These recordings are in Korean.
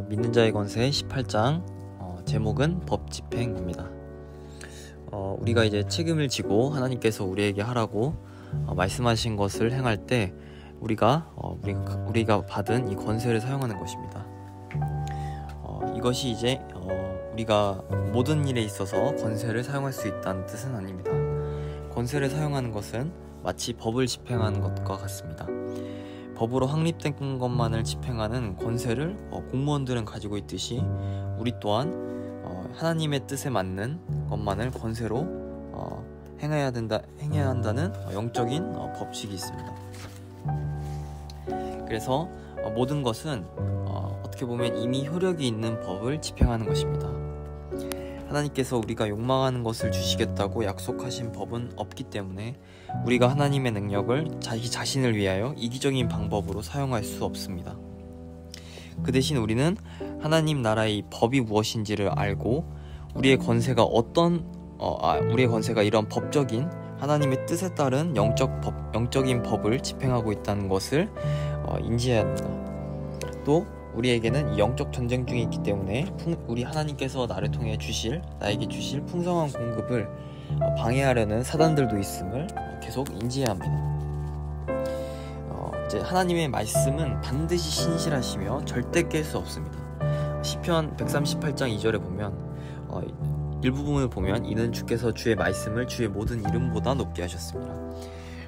믿는 자의 권세 18장 제목은 법집행입니다. 우리가 이제 책임을 지고 하나님께서 우리에게 하라고 말씀하신 것을 행할 때 우리가 받은 이 권세를 사용하는 것입니다. 이것이 이제 우리가 모든 일에 있어서 권세를 사용할 수 있다는 뜻은 아닙니다. 권세를 사용하는 것은 마치 법을 집행하는 것과 같습니다. 법으로 확립된 것만을 집행하는 권세를 공무원들은 가지고 있듯이 우리 또한 하나님의 뜻에 맞는 것만을 권세로 행해야 한다는 영적인 법칙이 있습니다. 그래서 모든 것은 어떻게 보면 이미 효력이 있는 법을 집행하는 것입니다. 하나님께서 우리가 욕망하는 것을 주시겠다고 약속하신 법은 없기 때문에 우리가 하나님의 능력을 자기 자신을 위하여 이기적인 방법으로 사용할 수 없습니다. 그 대신 우리는 하나님 나라의 법이 무엇인지를 알고 우리의 권세가 이런 법적인 하나님의 뜻에 따른 영적인 법을 집행하고 있다는 것을 인지해야 합니다. 또 우리에게는 영적 전쟁 중에 있기 때문에 우리 하나님께서 나에게 주실 풍성한 공급을 방해하려는 사단들도 있음을 계속 인지해야 합니다. 이제 하나님의 말씀은 반드시 신실하시며 절대 깰 수 없습니다. 시편 138장 2절에 보면 일부분을 보면 이는 주께서 주의 말씀을 주의 모든 이름보다 높게 하셨습니다.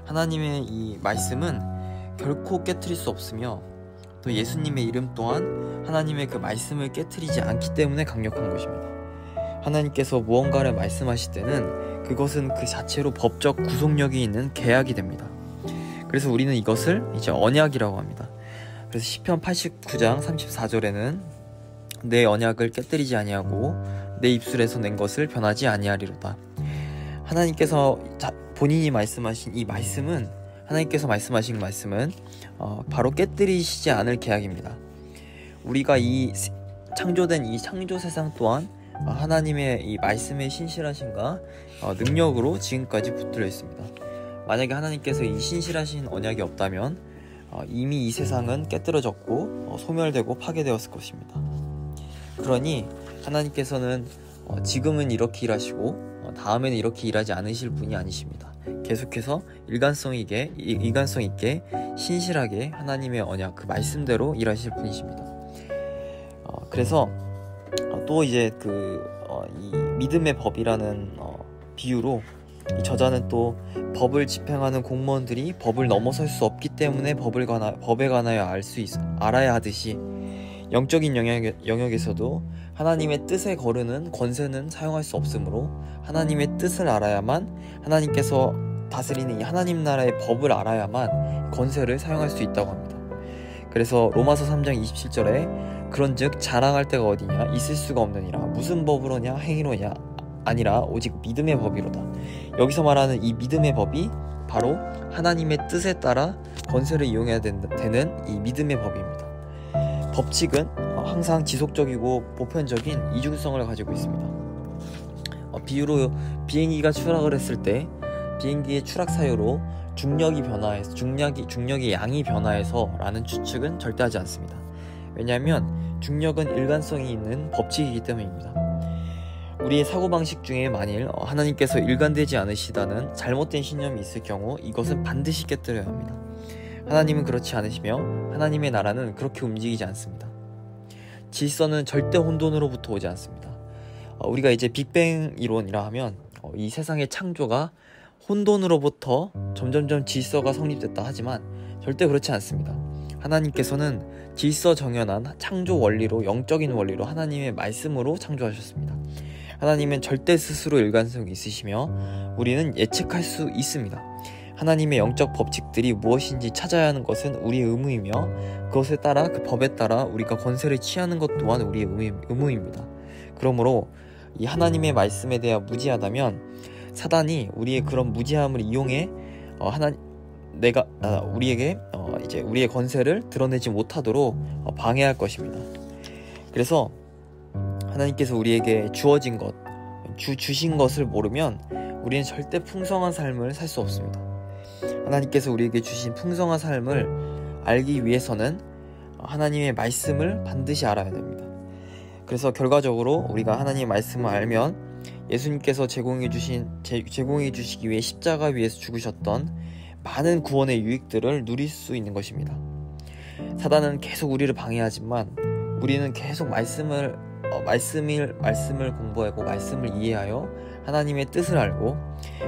하나님의 이 말씀은 결코 깨트릴 수 없으며 또 예수님의 이름 또한 하나님의 그 말씀을 깨트리지 않기 때문에 강력한 것입니다. 하나님께서 무언가를 말씀하실 때는 그것은 그 자체로 법적 구속력이 있는 계약이 됩니다. 그래서 우리는 이것을 이제 언약이라고 합니다. 그래서 시편 89장 34절에는 내 언약을 깨뜨리지 아니하고 내 입술에서 낸 것을 변하지 아니하리로다. 하나님께서 본인이 말씀하신 이 말씀은 하나님께서 말씀하신 말씀은 바로 깨뜨리시지 않을 계약입니다. 우리가 이 창조된 이 창조 세상 또한 하나님의 이 말씀의 신실하심과 능력으로 지금까지 붙들려 있습니다. 만약에 하나님께서 이 신실하신 언약이 없다면 이미 이 세상은 깨뜨려졌고 소멸되고 파괴되었을 것입니다. 그러니 하나님께서는 지금은 이렇게 일하시고 다음에는 이렇게 일하지 않으실 분이 아니십니다. 계속해서 일관성 있게 신실하게 하나님의 언약 그 말씀대로 일하실 분이십니다. 그래서 또 이제 이 믿음의 법이라는 비유로 이 저자는 또 법을 집행하는 공무원들이 법을 넘어설 수 없기 때문에 법에 관하여 알아야 하듯이 영적인 영역에서도 하나님의 뜻에 거르는 권세는 사용할 수 없으므로 하나님의 뜻을 알아야만 하나님께서 다스리는 이 하나님 나라의 법을 알아야만 권세를 사용할 수 있다고 합니다. 그래서 로마서 3장 27절에 그런즉 자랑할 데가 어디냐 있을 수가 없느니라 무슨 법으로냐 행위로냐 아니라 오직 믿음의 법이로다. 여기서 말하는 이 믿음의 법이 바로 하나님의 뜻에 따라 권세를 이용해야 되는 이 믿음의 법입니다. 법칙은 항상 지속적이고 보편적인 이중성을 가지고 있습니다. 비유로 비행기가 추락을 했을 때 비행기의 추락 사유로 중력의 양이 변화해서 라는 추측은 절대 하지 않습니다. 왜냐하면 중력은 일관성이 있는 법칙이기 때문입니다. 우리의 사고방식 중에 만일 하나님께서 일관되지 않으시다는 잘못된 신념이 있을 경우 이것은 반드시 깨뜨려야 합니다. 하나님은 그렇지 않으시며 하나님의 나라는 그렇게 움직이지 않습니다. 질서는 절대 혼돈으로부터 오지 않습니다. 우리가 이제 빅뱅 이론이라 하면 이 세상의 창조가 혼돈으로부터 점점점 질서가 성립됐다 하지만 절대 그렇지 않습니다. 하나님께서는 질서 정연한 창조 원리로 영적인 원리로 하나님의 말씀으로 창조하셨습니다. 하나님은 절대 스스로 일관성이 있으시며 우리는 예측할 수 있습니다. 하나님의 영적 법칙들이 무엇인지 찾아야 하는 것은 우리의 의무이며 그것에 따라 그 법에 따라 우리가 권세를 취하는 것 또한 우리의 의무입니다. 그러므로 이 하나님의 말씀에 대해 무지하다면 사단이 우리의 그런 무지함을 이용해 우리의 권세를 드러내지 못하도록 방해할 것입니다. 그래서 하나님께서 우리에게 주어진 것, 주신 것을 모르면 우리는 절대 풍성한 삶을 살 수 없습니다. 하나님께서 우리에게 주신 풍성한 삶을 알기 위해서는 하나님의 말씀을 반드시 알아야 됩니다. 그래서 결과적으로 우리가 하나님의 말씀을 알면 예수님께서 제공해 주시기 위해 십자가 위에서 죽으셨던 많은 구원의 유익들을 누릴 수 있는 것입니다. 사단은 계속 우리를 방해하지만 우리는 계속 말씀을 공부하고 말씀을 이해하여 하나님의 뜻을 알고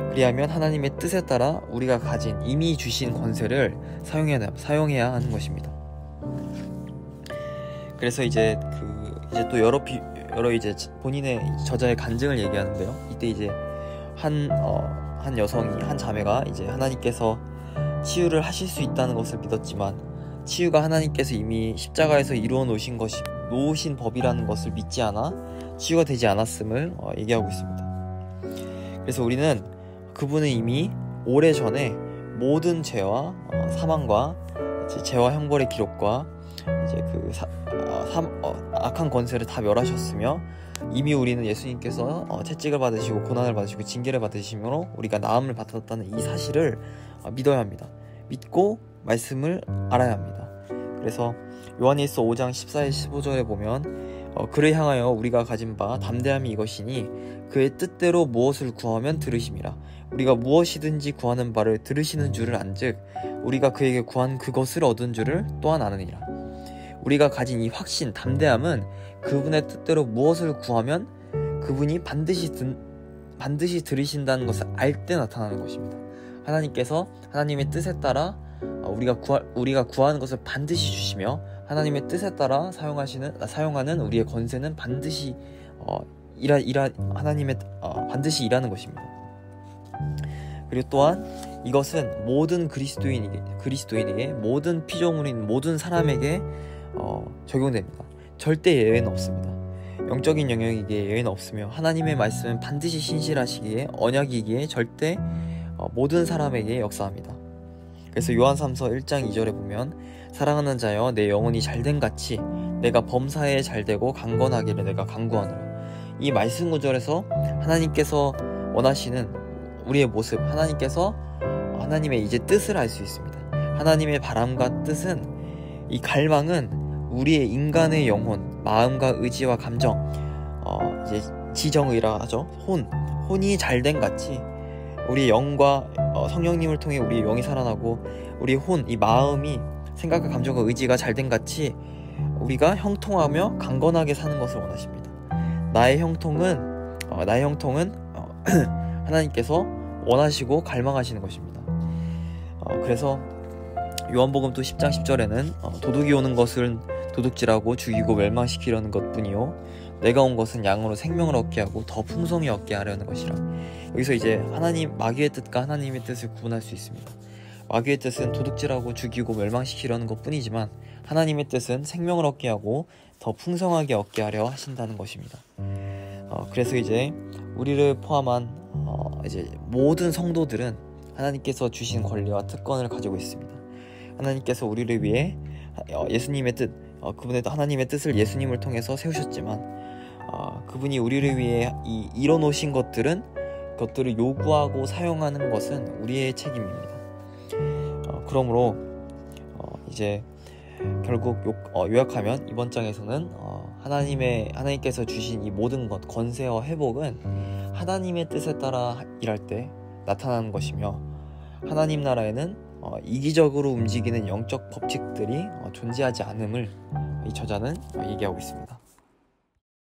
그리하면 하나님의 뜻에 따라 우리가 가진 이미 주신 권세를 사용해야 하는 것입니다. 그래서 이제 또 여러 이제 본인의 저자의 간증을 얘기하는데요. 이때 이제 한 여성이 한 자매가 이제 하나님께서 치유를 하실 수 있다는 것을 믿었지만 치유가 하나님께서 이미 십자가에서 이루어 놓으신 법이라는 것을 믿지 않아 치유가 되지 않았음을 얘기하고 있습니다. 그래서 우리는 그분은 이미 오래전에 모든 죄와 사망과 이제 죄와 형벌의 기록과 이제 악한 권세를 다 멸하셨으며 이미 우리는 예수님께서 채찍을 받으시고 고난을 받으시고 징계를 받으심으로 우리가 나음을 받았다는 이 사실을 믿어야 합니다. 믿고 말씀을 알아야 합니다. 그래서 요한일서 5장 14절 15절에 보면 그를 향하여 우리가 가진 바 담대함이 이것이니 그의 뜻대로 무엇을 구하면 들으심이라. 우리가 무엇이든지 구하는 바를 들으시는 줄을 안즉 우리가 그에게 구한 그것을 얻은 줄을 또한 아느니라. 우리가 가진 이 확신, 담대함은 그분의 뜻대로 무엇을 구하면 그분이 반드시 들으신다는 것을 알 때 나타나는 것입니다. 하나님께서 하나님의 뜻에 따라 우리가 구하는 것을 반드시 주시며 하나님의 뜻에 따라 사용하는 우리의 권세는 반드시 반드시 일하는 것입니다. 그리고 또한 이것은 모든 그리스도인에게 모든 피조물인 모든 사람에게 적용됩니다. 절대 예외는 없습니다. 영적인 영역이기에 예외는 없으며 하나님의 말씀은 반드시 신실하시기에 언약이기에 절대 모든 사람에게 역사합니다. 그래서 요한삼서 1장 2절에 보면 사랑하는 자여 내 영혼이 잘된 같이 내가 범사에 잘되고 강건하기를 내가 간구하노라. 이 말씀 구절에서 하나님께서 원하시는 우리의 모습, 하나님의 이제 뜻을 알 수 있습니다. 하나님의 바람과 뜻은, 이 갈망은 우리의 인간의 영혼, 마음과 의지와 감정, 이제 지정의라 하죠. 혼이 잘된 같이 우리의 영과 성령님을 통해 우리의 영이 살아나고 우리의 이 마음이 생각과 감정과 의지가 잘된 같이 우리가 형통하며 강건하게 사는 것을 원하십니다. 나의 형통은 하나님께서 원하시고 갈망하시는 것입니다. 그래서 요한복음 또 10장 10절에는 도둑이 오는 것은 도둑질하고 죽이고 멸망시키려는 것뿐이요 내가 온 것은 양으로 생명을 얻게 하고 더 풍성히 얻게 하려는 것이라. 여기서 이제 마귀의 뜻과 하나님의 뜻을 구분할 수 있습니다. 마귀의 뜻은 도둑질하고 죽이고 멸망시키려는 것뿐이지만 하나님의 뜻은 생명을 얻게 하고 더 풍성하게 얻게 하려 하신다는 것입니다. 그래서 이제 우리를 포함한 이제 모든 성도들은 하나님께서 주신 권리와 특권을 가지고 있습니다. 하나님께서 우리를 위해 예수님의 뜻, 하나님의 뜻을 예수님을 통해서 세우셨지만 그분이 우리를 위해 이뤄놓으신 것들을 요구하고 사용하는 것은 우리의 책임입니다. 그러므로 이제 결국 요약하면 이번 장에서는 하나님께서 주신 이 모든 것, 권세와 회복은 하나님의 뜻에 따라 일할 때 나타나는 것이며 하나님 나라에는 이기적으로 움직이는 영적 법칙들이 존재하지 않음을 이 저자는 얘기하고 있습니다.